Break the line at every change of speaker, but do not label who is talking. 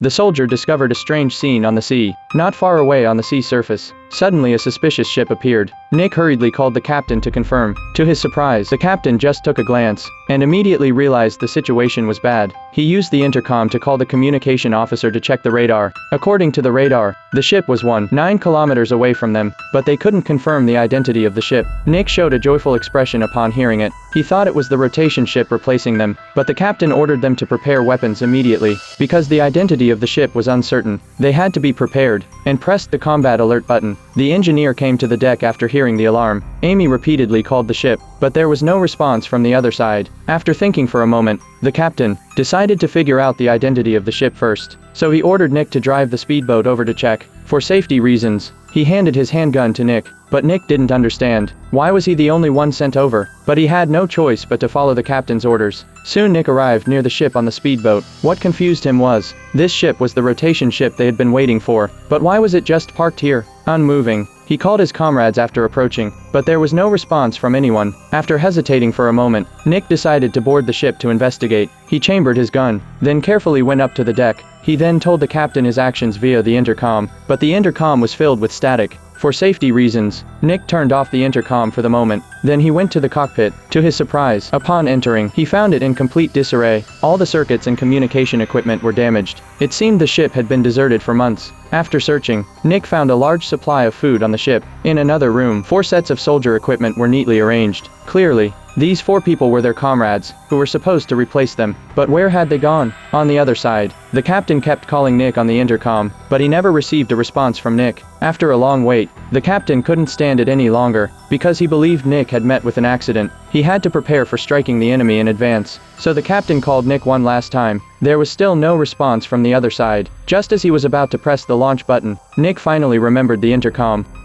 the soldier discovered a strange scene on the sea. Not far away on the sea surface, suddenly a suspicious ship appeared. Nick hurriedly called the captain to confirm. To his surprise, the captain just took a glance and immediately realized the situation was bad. He used the intercom to call the communication officer to check the radar. According to the radar, the ship was 9 kilometers away from them, but they couldn't confirm the identity of the ship. Nick showed a joyful expression upon hearing it. He thought it was the rotation ship replacing them, but the captain ordered them to prepare weapons immediately. Because the identity of the ship was uncertain, they had to be prepared, and pressed the combat alert button. The engineer came to the deck after hearing the alarm. Amy repeatedly called the ship, but there was no response from the other side. After thinking for a moment, the captain decided to figure out the identity of the ship first. So he ordered Nick to drive the speedboat over to check. For safety reasons, he handed his handgun to Nick, but Nick didn't understand. Why was he the only one sent over? But he had no choice but to follow the captain's orders. Soon Nick arrived near the ship on the speedboat. What confused him was, this ship was the rotation ship they had been waiting for, but why was it just parked here, unmoving? He called his comrades after approaching, but there was no response from anyone. After hesitating for a moment, Nick decided to board the ship to investigate. He chambered his gun, then carefully went up to the deck. He then told the captain his actions via the intercom, but the intercom was filled with static. For safety reasons, Nick turned off the intercom for the moment. Then he went to the cockpit. To his surprise, upon entering, he found it in complete disarray. All the circuits and communication equipment were damaged. It seemed the ship had been deserted for months. After searching, Nick found a large supply of food on the ship. In another room, 4 sets of soldier equipment were neatly arranged. Clearly, these 4 people were their comrades, who were supposed to replace them. But where had they gone? On the other side, the captain kept calling Nick on the intercom, but he never received a response from Nick. After a long wait, the captain couldn't stand it any longer. Because he believed Nick had met with an accident, he had to prepare for striking the enemy in advance. So the captain called Nick one last time. There was still no response from the other side. Just as he was about to press the launch button, Nick finally remembered the intercom.